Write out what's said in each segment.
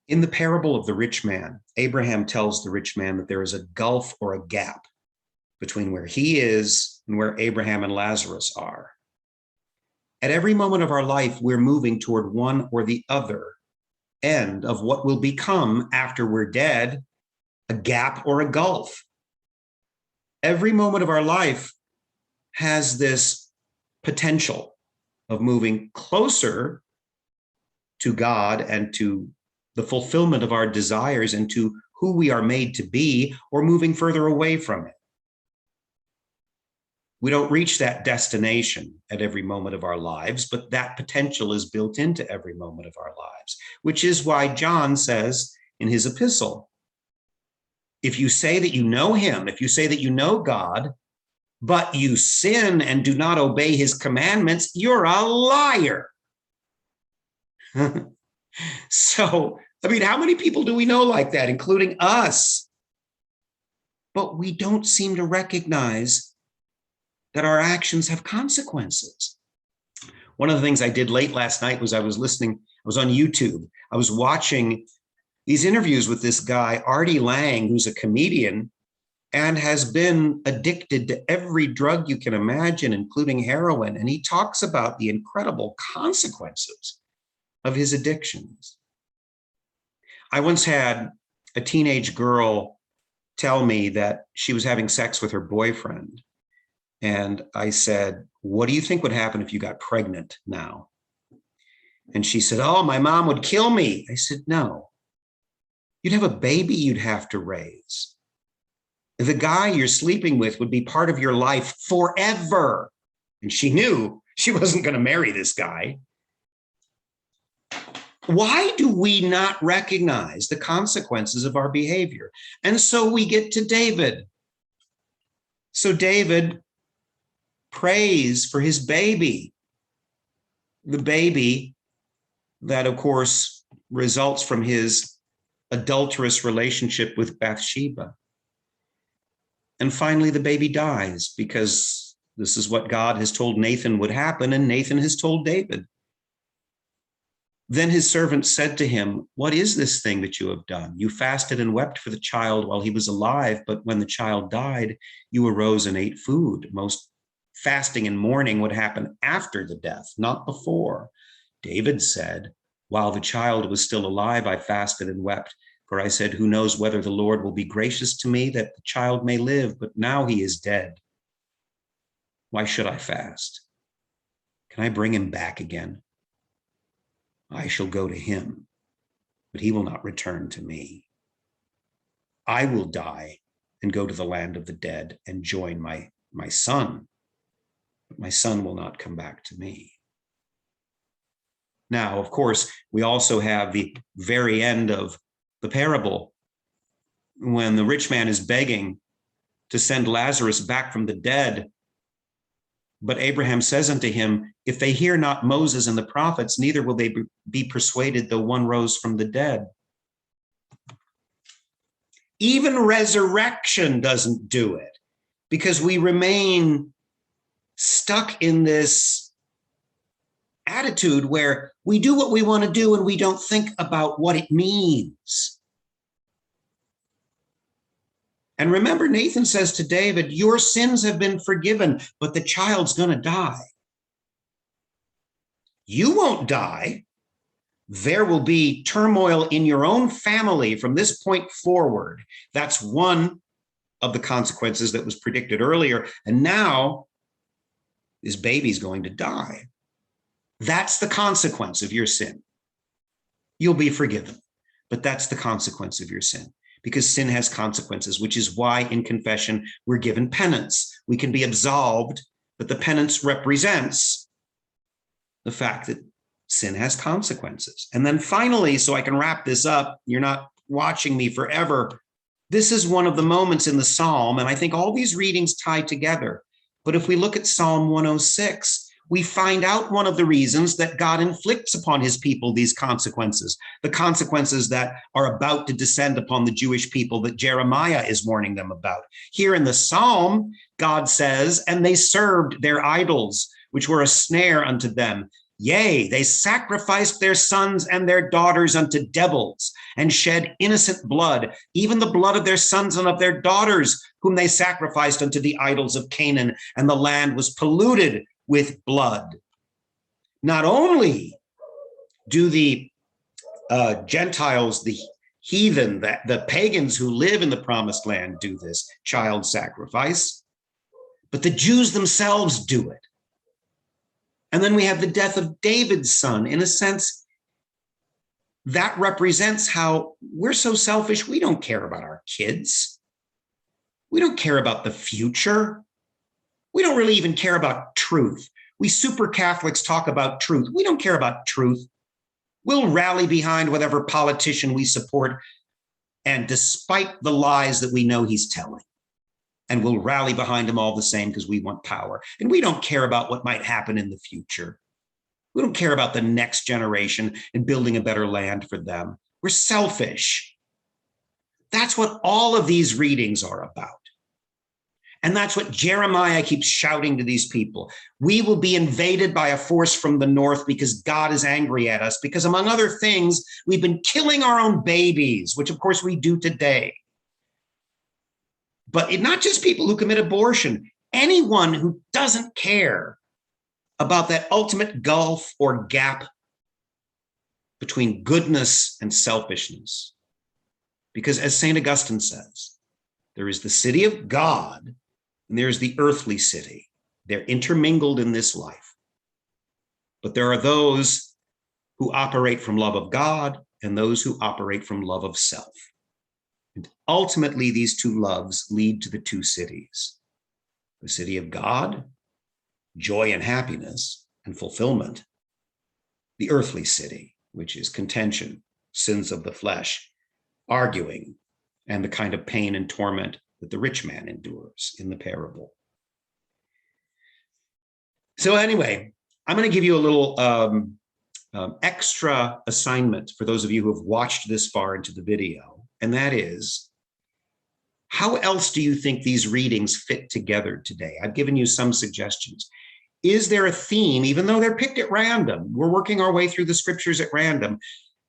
In the parable of the rich man, Abraham tells the rich man that there is a gulf or a gap between where he is and where Abraham and Lazarus are. At every moment of our life, we're moving toward one or the other end of what will become, after we're dead, a gap or a gulf. Every moment of our life has this potential of moving closer to God and to the fulfillment of our desires and to who we are made to be, or moving further away from it. We don't reach that destination at every moment of our lives, but that potential is built into every moment of our lives, which is why John says in his epistle, if you say that you know him, if you say that you know God, but you sin and do not obey his commandments, you're a liar. So, I mean, how many people do we know like that, including us? But we don't seem to recognize that our actions have consequences. One of the things I did late last night was I was on YouTube. I was watching these interviews with this guy, Artie Lang, who's a comedian and has been addicted to every drug you can imagine, including heroin. And he talks about the incredible consequences of his addictions. I once had a teenage girl tell me that she was having sex with her boyfriend. And I said, what do you think would happen if you got pregnant now? And she said, oh, my mom would kill me. I said, no, you'd have a baby you'd have to raise. The guy you're sleeping with would be part of your life forever. And she knew she wasn't going to marry this guy. Why do we not recognize the consequences of our behavior? And so we get to David. So David prays for his baby, the baby that, of course, results from his adulterous relationship with Bathsheba. And finally, the baby dies because this is what God has told Nathan would happen, and Nathan has told David. Then his servant said to him, what is this thing that you have done? You fasted and wept for the child while he was alive, but when the child died, you arose and ate food. Most fasting and mourning would happen after the death, not before. David said, while the child was still alive, I fasted and wept, for I said, who knows whether the Lord will be gracious to me that the child may live, but now he is dead. Why should I fast? Can I bring him back again? I shall go to him, but he will not return to me. I will die and go to the land of the dead and join my son, but my son will not come back to me. Now, of course, we also have the very end of the parable when the rich man is begging to send Lazarus back from the dead. But Abraham says unto him, if they hear not Moses and the prophets, neither will they be persuaded, though one rose from the dead. Even resurrection doesn't do it, because we remain stuck in this attitude where we do what we want to do and we don't think about what it means. And remember, Nathan says to David, your sins have been forgiven, but the child's going to die. You won't die. There will be turmoil in your own family from this point forward. That's one of the consequences that was predicted earlier. And now this baby's going to die. That's the consequence of your sin. You'll be forgiven, but that's the consequence of your sin. Because sin has consequences, which is why in confession we're given penance. We can be absolved, but the penance represents the fact that sin has consequences. And then finally, so I can wrap this up, you're not watching me forever, this is one of the moments in the Psalm, and I think all these readings tie together. But if we look at Psalm 106, we find out one of the reasons that God inflicts upon his people these consequences, the consequences that are about to descend upon the Jewish people that Jeremiah is warning them about. Here in the Psalm, God says, and they served their idols, which were a snare unto them. Yea, they sacrificed their sons and their daughters unto devils, and shed innocent blood, even the blood of their sons and of their daughters, whom they sacrificed unto the idols of Canaan, and the land was polluted with blood. Not only do the Gentiles, the heathen, the pagans who live in the promised land do this child sacrifice, but the Jews themselves do it. And then we have the death of David's son. In a sense, that represents how we're so selfish. We don't care about our kids. We don't care about the future. We don't really even care about truth. We super Catholics talk about truth. We don't care about truth. We'll rally behind whatever politician we support, and despite the lies that we know he's telling. And we'll rally behind him all the same because we want power. And we don't care about what might happen in the future. We don't care about the next generation and building a better land for them. We're selfish. That's what all of these readings are about. And that's what Jeremiah keeps shouting to these people. We will be invaded by a force from the north because God is angry at us, because among other things, we've been killing our own babies, which of course we do today. But not just people who commit abortion, anyone who doesn't care about that ultimate gulf or gap between goodness and selfishness. Because as St. Augustine says, there is the city of God and there's the earthly city. They're intermingled in this life. But there are those who operate from love of God and those who operate from love of self. And ultimately, these two loves lead to the two cities, the city of God, joy and happiness and fulfillment, the earthly city, which is contention, sins of the flesh, arguing, and the kind of pain and torment that the rich man endures in the parable. So anyway, I'm going to give you a little extra assignment for those of you who have watched this far into the video. And that is, how else do you think these readings fit together today? I've given you some suggestions. Is there a theme, even though they're picked at random? We're working our way through the scriptures at random.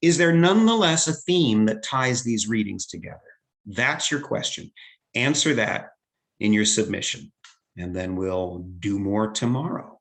Is there nonetheless a theme that ties these readings together? That's your question. Answer that in your submission, and then we'll do more tomorrow.